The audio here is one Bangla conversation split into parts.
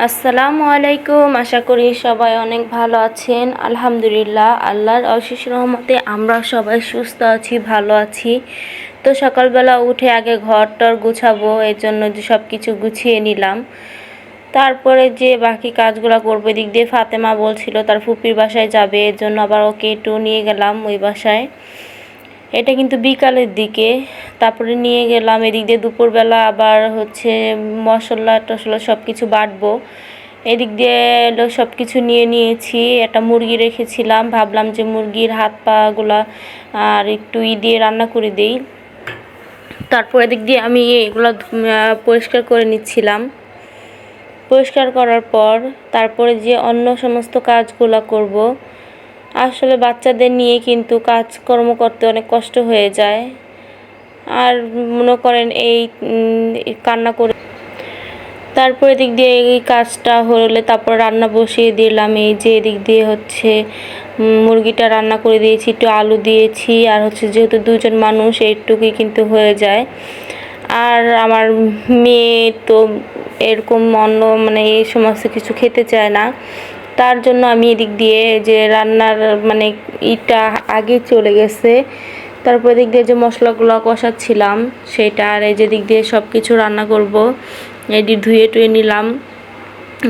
আসসালামু আলাইকুম। আশা করি সবাই অনেক ভালো আছেন। আলহামদুলিল্লাহ, আল্লাহর অশেষ রহমতে আমরা সবাই সুস্থ আছি, ভালো আছি। তো সকালবেলা উঠে আগে ঘরটর গুছাবো, এর জন্য যে সব কিছু গুছিয়ে নিলাম। তারপরে যে বাকি কাজগুলো করবো, এদিক দিয়ে ফাতেমা বলছিল তার ফুপির বাসায় যাবে, এর জন্য আবার ওকে একটু নিয়ে গেলাম ওই বাসায়। এটা কিন্তু বিকালের দিকে। তারপরে নিয়ে গেলাম, এদিক দিয়ে দুপুরবেলা আবার হচ্ছে মশলা টশলা সব কিছু বাটবো। এদিক দিয়ে সব কিছু নিয়ে নিয়েছি। একটা মুরগি রেখেছিলাম, ভাবলাম যে মুরগির হাত পাগুলা আর একটু দিয়ে রান্না করে দেই। তারপর এদিক দিয়ে আমি এগুলো পরিষ্কার করে নিচ্ছিলাম। পরিষ্কার করার পর তারপরে যে অন্য সমস্ত কাজগুলো করব। আসলে বাচ্চাদের নিয়ে কিন্তু কাজকর্ম করতে অনেক কষ্ট হয়ে যায়। আর মনে করেন এই কান্না করে তারপর এদিক দিয়ে এই কাজটা হলে তারপর রান্না বসিয়ে দিলাম। এই যে এদিক দিয়ে হচ্ছে মুরগিটা রান্না করে দিয়েছি, একটু আলু দিয়েছি, আর হচ্ছে যেহেতু দুজন মানুষ এইটুকুই কিন্তু হয়ে যায়। আর আমার মেয়ে তো এরকম অন্য মানে এই সমস্ত কিছু খেতে চায় না, তার জন্য আমি এদিক দিয়ে যে রান্নার মানে ইটা আগে চলে গেছে। তারপর এদিক দিয়ে যে মশলাগুলো কষাচ্ছিলাম সেটা, আর এই যে দিক দিয়ে সব কিছু রান্না করব। এটি ধুয়ে টুয়ে নিলাম,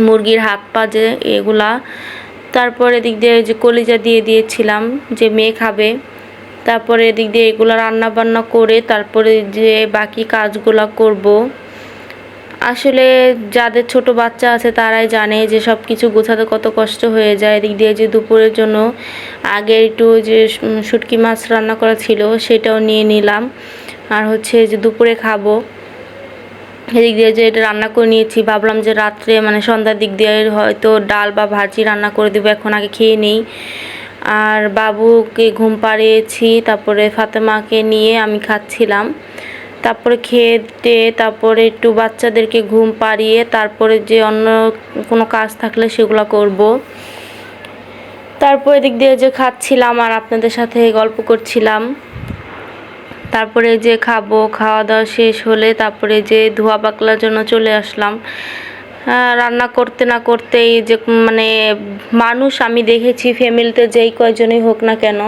মুরগির হাত পা যে এগুলা। তারপর এদিক দিয়ে যে কলিজা দিয়ে দিয়েছিলাম যে মেয়ে খাবে। তারপরে এদিক দিয়ে এগুলো রান্না বান্না করে তারপরে যে বাকি কাজগুলো করব। আসলে যাদের ছোট বাচ্চা আছে তারাই জানে যে সব কিছু গোছাতে কত কষ্ট হয়ে যায়। এদিক দিয়ে যে দুপুরের জন্য আগে একটু যে শুটকি মাছ রান্না করা ছিল সেটাও নিয়ে নিলাম, আর হচ্ছে যে দুপুরে খাবো। এদিক দিয়ে যে এটা রান্না করে নিয়েছি, ভাবলাম যে রাত্রে মানে সন্ধ্যার দিক দিয়ে হয়তো ডাল বা ভাজি রান্না করে দেবো, এখন আগে খেয়ে নিই। আর বাবুকে ঘুম পাড়িয়েছি, তারপরে ফাতেমাকে নিয়ে আমি খাচ্ছিলাম। তারপরে খেতে তারপরে একটু বাচ্চাদেরকে ঘুম পাড়িয়ে তারপরে যে অন্য কোনো কাজ থাকলে সেগুলো করব। তারপরে এদিক দিয়ে যে খাচ্ছিলাম আর আপনাদের সাথে গল্প করছিলাম। তারপরে যে খাওয়া দাওয়া শেষ হলে তারপরে যে ধোয়া পাকলার জন্য চলে আসলাম। রান্না করতে না করতেই যে মানে মানুষ আমি দেখেছি ফ্যামিলিতে যেই কয়জনই হোক না কেন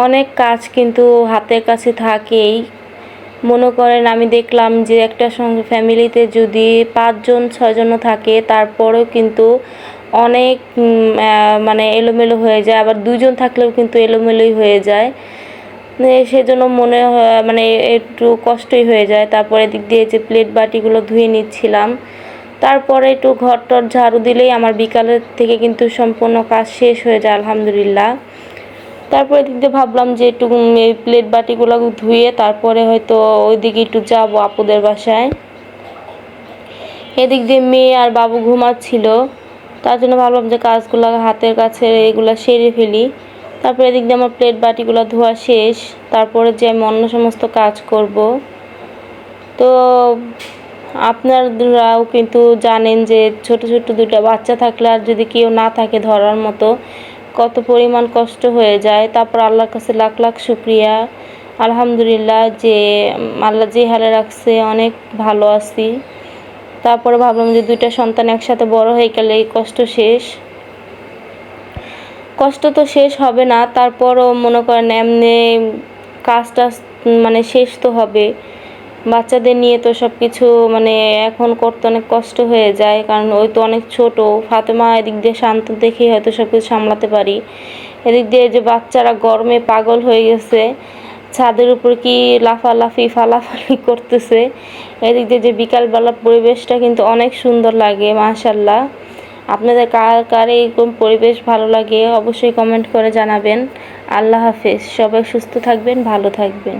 অনেক কাজ কিন্তু হাতের কাছে থাকেই। মনে করেন আমি দেখলাম যে একটা সঙ্গে ফ্যামিলিতে যদি 5 জন 6 জনও থাকে তারপরেও কিন্তু অনেক মানে এলোমেলো হয়ে যায়, আবার 2 জন থাকলেও কিন্তু এলোমেলোই হয়ে যায়। সেজন্য মনে হয় মানে একটু কষ্টই হয়ে যায়। তারপরে দিক দিয়ে যে প্লেট বাটিগুলো ধুয়ে নিচ্ছিলাম। তারপরে একটু ঘরটর ঝাড়ু দিলেই আমার বিকালের থেকে কিন্তু সম্পূর্ণ কাজ শেষ হয়ে যায় আলহামদুলিল্লাহ। তারপরে এদিক দিয়ে ভাবলাম যে একটু এই প্লেট বাটিগুলো ধুয়ে তারপরে হয়তো ওইদিকে একটু যাবো আপুদের বাসায়। এদিক দিয়ে মেয়ে আর বাবু ঘুমাচ্ছিল, তার জন্য ভাবলাম যে কাজগুলো হাতের কাছে এগুলো সেরে ফেলি। তারপরে এদিক দিয়ে আমার প্লেট বাটিগুলো ধোয়া শেষ, তারপরে যে আমি অন্য সমস্ত কাজ করব। তো আপনারাও কিন্তু জানেন যে ছোট ছোট 2টা বাচ্চা থাকলে আর যদি কেউ না থাকে ধরার মতো কত পরিমাণ কষ্ট হয়ে যায়। তারপর আল্লাহর কাছে লাখ লাখ শুকরিয়া, আলহামদুলিল্লাহ যে আল্লাহ যে হালে রাখছে অনেক ভালো আছি। তারপরে ভাবলাম যে 2টা সন্তান একসাথে বড় হয়ে গেলে এই কষ্ট তো শেষ হবে না। তারপরও মনে করেন এমনি কাজটা মানে শেষ তো হবে। বাচ্চাদের নিয়ে তো সব কিছু মানে এখন করতে অনেক কষ্ট হয়ে যায়, কারণ ওই তো অনেক ছোট। ফাতেমা এদিক দিয়ে শান্ত দেখেই হয়তো সব কিছু সামলাতে পারি। এদিক দিয়ে যে বাচ্চারা গরমে পাগল হয়ে গেছে, ছাদের উপর কি লাফালাফি ফালাফালি করতেছে। এদিক দিয়ে যে বিকালবেলা পরিবেশটা কিন্তু অনেক সুন্দর লাগে মাশাআল্লাহ। আপনাদের কার কার এরকম পরিবেশ ভালো লাগে অবশ্যই কমেন্ট করে জানাবেন। আল্লাহ হাফেজ, সবাই সুস্থ থাকবেন, ভালো থাকবেন।